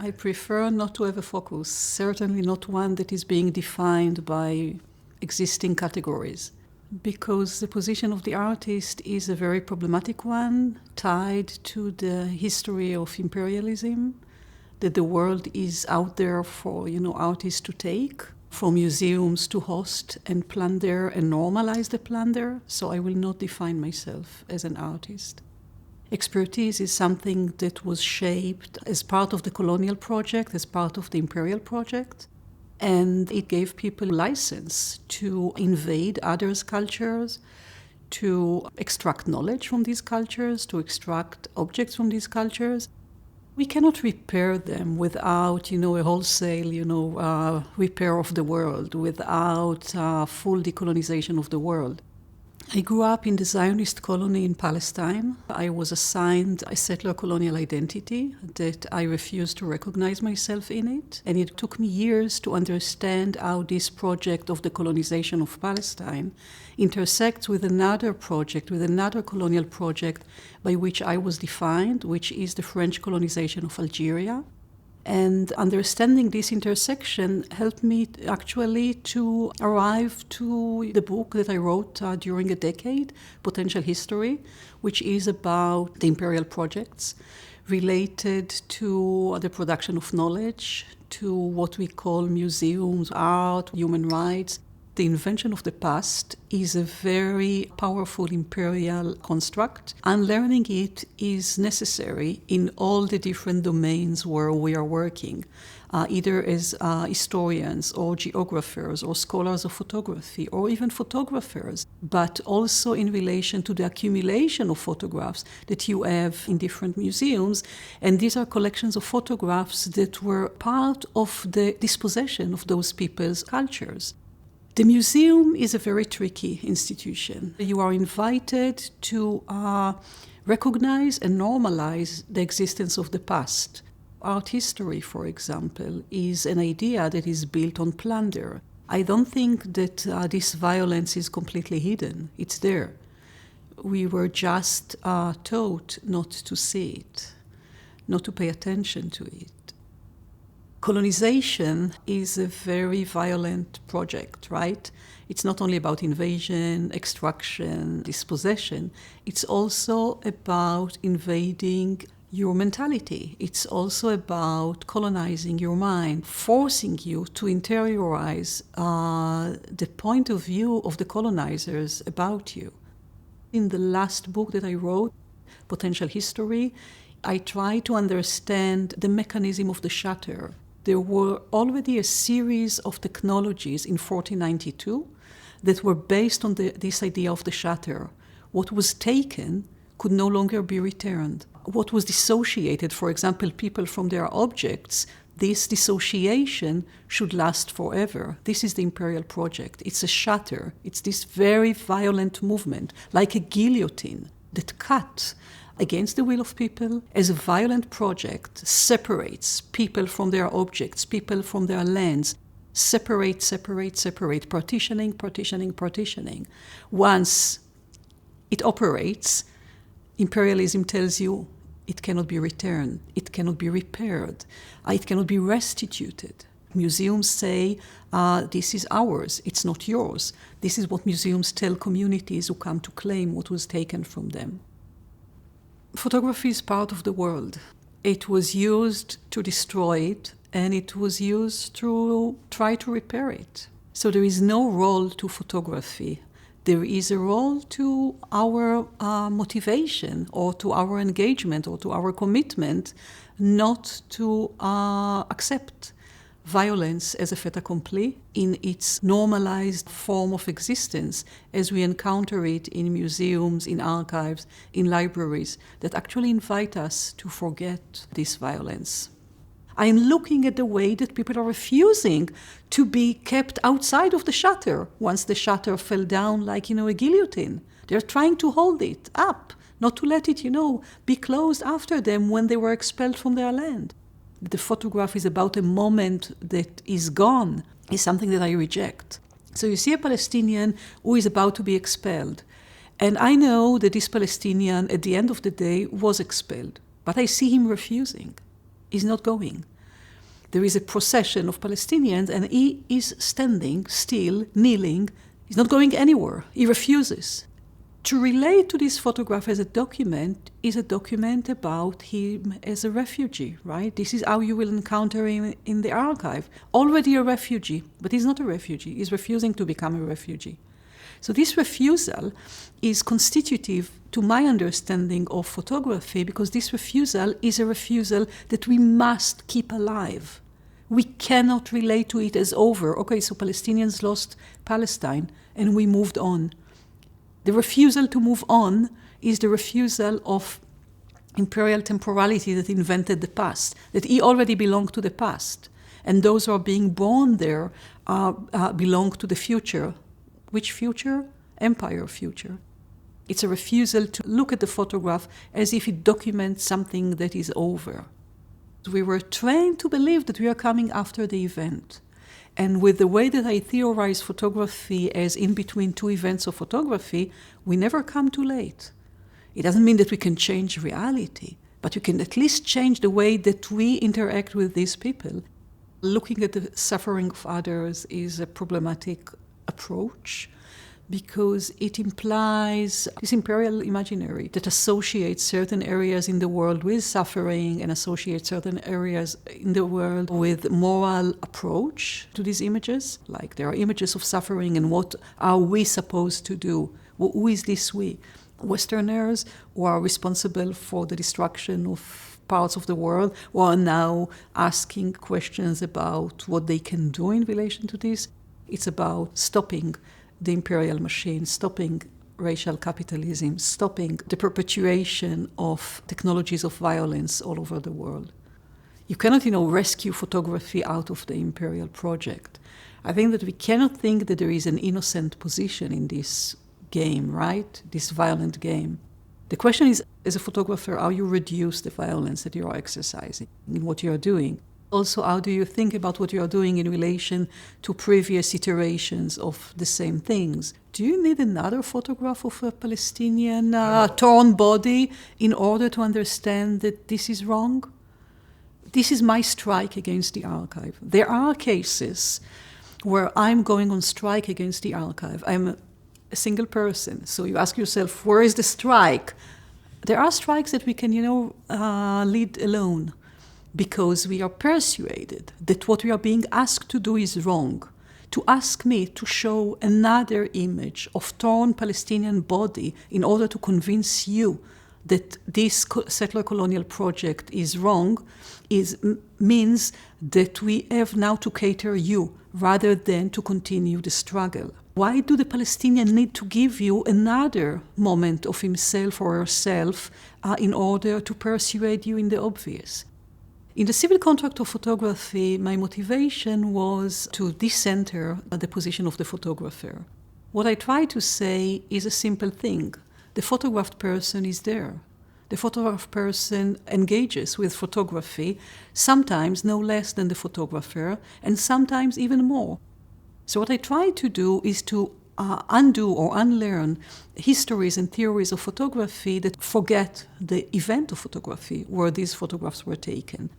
I prefer not to have a focus, certainly not one that is being defined by existing categories, because the position of the artist is a very problematic one, tied to the history of imperialism, that the world is out there for, artists to take, for museums to host and plunder and normalize the plunder. So I will not define myself as an artist. Expertise is something that was shaped as part of the colonial project, as part of the imperial project. And it gave people license to invade others' cultures, to extract knowledge from these cultures, to extract objects from these cultures. We cannot repair them without, a wholesale, repair of the world, without full decolonization of the world. I grew up in the Zionist colony in Palestine. I was assigned a settler colonial identity that I refused to recognize myself in it. And it took me years to understand how this project of the colonization of Palestine intersects with another project, with another colonial project by which I was defined, which is the French colonization of Algeria. And understanding this intersection helped me actually to arrive to the book that I wrote during a decade, Potential History, which is about the imperial projects related to the production of knowledge, to what we call museums, art, human rights. The invention of the past is a very powerful imperial construct. Unlearning it is necessary in all the different domains where we are working, either as historians or geographers or scholars of photography or even photographers, but also in relation to the accumulation of photographs that you have in different museums. And these are collections of photographs that were part of the dispossession of those people's cultures. The museum is a very tricky institution. You are invited to recognize and normalize the existence of the past. Art history, for example, is an idea that is built on plunder. I don't think that this violence is completely hidden. It's there. We were just taught not to see it, not to pay attention to it. Colonization is a very violent project, right? It's not only about invasion, extraction, dispossession. It's also about invading your mentality. It's also about colonizing your mind, forcing you to interiorize the point of view of the colonizers about you. In the last book that I wrote, Potential History, I try to understand the mechanism of the shutter. There were already a series of technologies in 1492 that were based on this idea of the shutter. What was taken could no longer be returned. What was dissociated, for example, people from their objects, this dissociation should last forever. This is the imperial project. It's a shutter. It's this very violent movement, like a guillotine that cut against the will of people, as a violent project, separates people from their objects, people from their lands, separate, partitioning. Once it operates, imperialism tells you it cannot be returned, it cannot be repaired, it cannot be restituted. Museums say, this is ours, it's not yours. This is what museums tell communities who come to claim what was taken from them. Photography is part of the world. It was used to destroy it, and it was used to try to repair it. So there is no role to photography. There is a role to our motivation or to our engagement or to our commitment not to accept violence as a fait accompli in its normalized form of existence as we encounter it in museums, in archives, in libraries that actually invite us to forget this violence. I'm looking at the way that people are refusing to be kept outside of the shutter once the shutter fell down like, a guillotine. They're trying to hold it up, not to let it, be closed after them when they were expelled from their land. The photograph is about a moment that is gone, is something that I reject. So you see a Palestinian who is about to be expelled. And I know that this Palestinian, at the end of the day, was expelled. But I see him refusing. He's not going. There is a procession of Palestinians, and he is standing still, kneeling. He's not going anywhere. He refuses. To relate to this photograph as a document is a document about him as a refugee, right? This is how you will encounter him in the archive. Already a refugee, but he's not a refugee. He's refusing to become a refugee. So this refusal is constitutive to my understanding of photography, because this refusal is a refusal that we must keep alive. We cannot relate to it as over. Okay, so Palestinians lost Palestine and we moved on. The refusal to move on is the refusal of imperial temporality that invented the past, that he already belonged to the past. And those who are being born there belong to the future. Which future? Empire future. It's a refusal to look at the photograph as if it documents something that is over. We were trained to believe that we are coming after the event. And with the way that I theorize photography as in between two events of photography, we never come too late. It doesn't mean that we can change reality, but we can at least change the way that we interact with these people. Looking at the suffering of others is a problematic approach, because it implies this imperial imaginary that associates certain areas in the world with suffering and associates certain areas in the world with moral approach to these images. Like there are images of suffering, and what are we supposed to do? Who is this we? Westerners who are responsible for the destruction of parts of the world, who are now asking questions about what they can do in relation to this. It's about stopping the imperial machine, stopping racial capitalism, stopping the perpetuation of technologies of violence all over the world. You cannot, rescue photography out of the imperial project. I think that we cannot think that there is an innocent position in this game, right? This violent game. The question is, as a photographer, how you reduce the violence that you are exercising in what you are doing. Also, how do you think about what you are doing in relation to previous iterations of the same things? Do you need another photograph of a Palestinian torn body in order to understand that this is wrong? This is my strike against the archive. There are cases where I'm going on strike against the archive. I'm a single person. So you ask yourself, where is the strike? There are strikes that we can, lead alone, because we are persuaded that what we are being asked to do is wrong. To ask me to show another image of torn Palestinian body in order to convince you that this settler colonial project is wrong means that we have now to cater you rather than to continue the struggle. Why do the Palestinians need to give you another moment of himself or herself in order to persuade you in the obvious? In the civil contract of photography, my motivation was to decenter the position of the photographer. What I try to say is a simple thing. The photographed person is there. The photographed person engages with photography, sometimes no less than the photographer, and sometimes even more. So what I try to do is to undo or unlearn histories and theories of photography that forget the event of photography where these photographs were taken.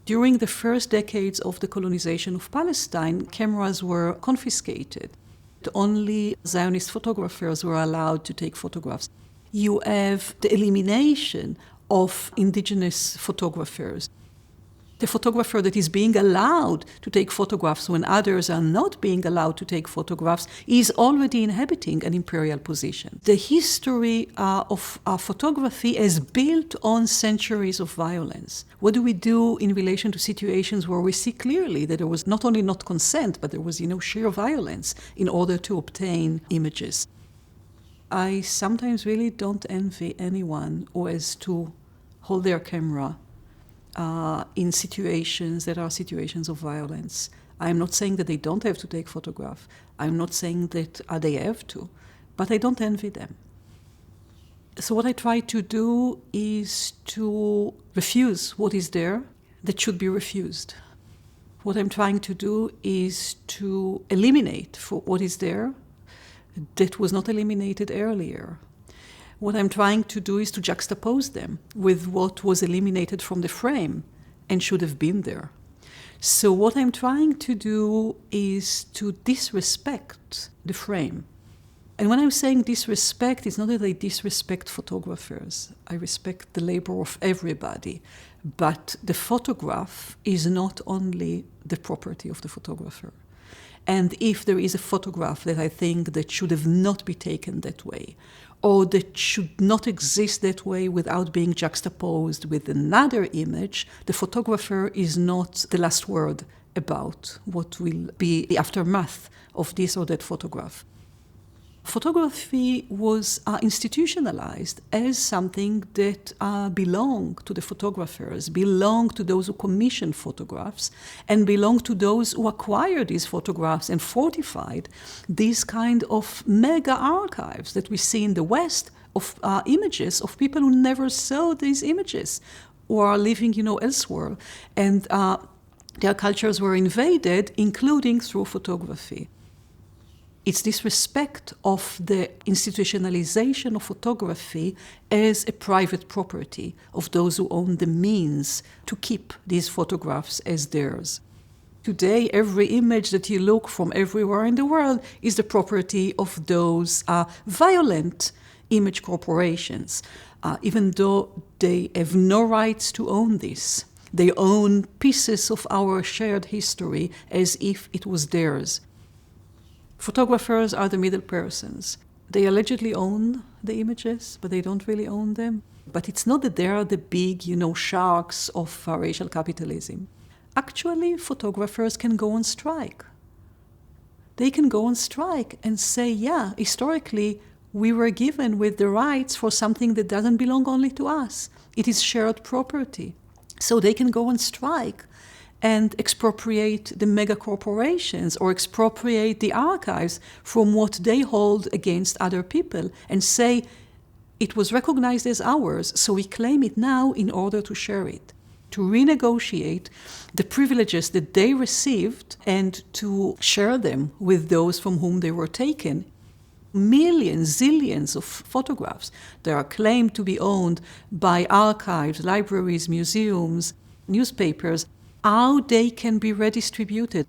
During the first decades of the colonization of Palestine, cameras were confiscated. Only Zionist photographers were allowed to take photographs. You have the elimination of indigenous photographers. The photographer that is being allowed to take photographs when others are not being allowed to take photographs is already inhabiting an imperial position. The history of photography is built on centuries of violence. What do we do in relation to situations where we see clearly that there was not only not consent, but there was, sheer violence in order to obtain images? I sometimes really don't envy anyone who has to hold their camera in situations that are situations of violence. I'm not saying that they don't have to take photographs. I'm not saying that they have to, but I don't envy them. So what I try to do is to refuse what is there that should be refused. What I'm trying to do is to eliminate what is there that was not eliminated earlier. What I'm trying to do is to juxtapose them with what was eliminated from the frame and should have been there. So what I'm trying to do is to disrespect the frame. And when I'm saying disrespect, it's not that I disrespect photographers. I respect the labor of everybody. But the photograph is not only the property of the photographer. And if there is a photograph that I think that should have not been taken that way, or that should not exist that way without being juxtaposed with another image, the photographer is not the last word about what will be the aftermath of this or that photograph. Photography was institutionalized as something that belonged to the photographers, belonged to those who commissioned photographs, and belonged to those who acquired these photographs and fortified these kind of mega archives that we see in the West of images of people who never saw these images or are living, elsewhere. And their cultures were invaded, including through photography. It's this respect of the institutionalization of photography as a private property of those who own the means to keep these photographs as theirs. Today, every image that you look from everywhere in the world is the property of those violent image corporations, even though they have no rights to own this. They own pieces of our shared history as if it was theirs. Photographers are the middle persons. They allegedly own the images, but they don't really own them. But it's not that they are the big, sharks of racial capitalism. Actually, photographers can go on strike. They can go on strike and say, yeah, historically, we were given with the rights for something that doesn't belong only to us. It is shared property. So they can go on strike and expropriate the mega corporations or expropriate the archives from what they hold against other people and say it was recognized as ours, so we claim it now in order to share it, to renegotiate the privileges that they received and to share them with those from whom they were taken. Millions, zillions of photographs that are claimed to be owned by archives, libraries, museums, newspapers, how they can be redistributed.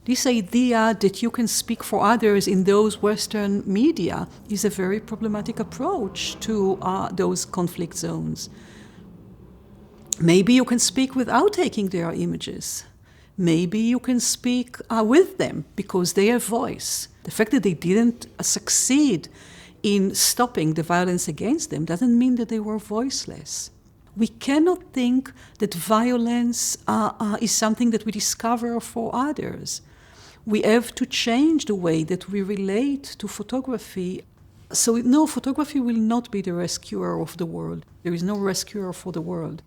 This idea that you can speak for others in those Western media is a very problematic approach to those conflict zones. Maybe you can speak without taking their images. Maybe you can speak with them because they have voice. The fact that they didn't succeed in stopping the violence against them doesn't mean that they were voiceless. We cannot think that violence is something that we discover for others. We have to change the way that we relate to photography. So no, photography will not be the rescuer of the world. There is no rescuer for the world.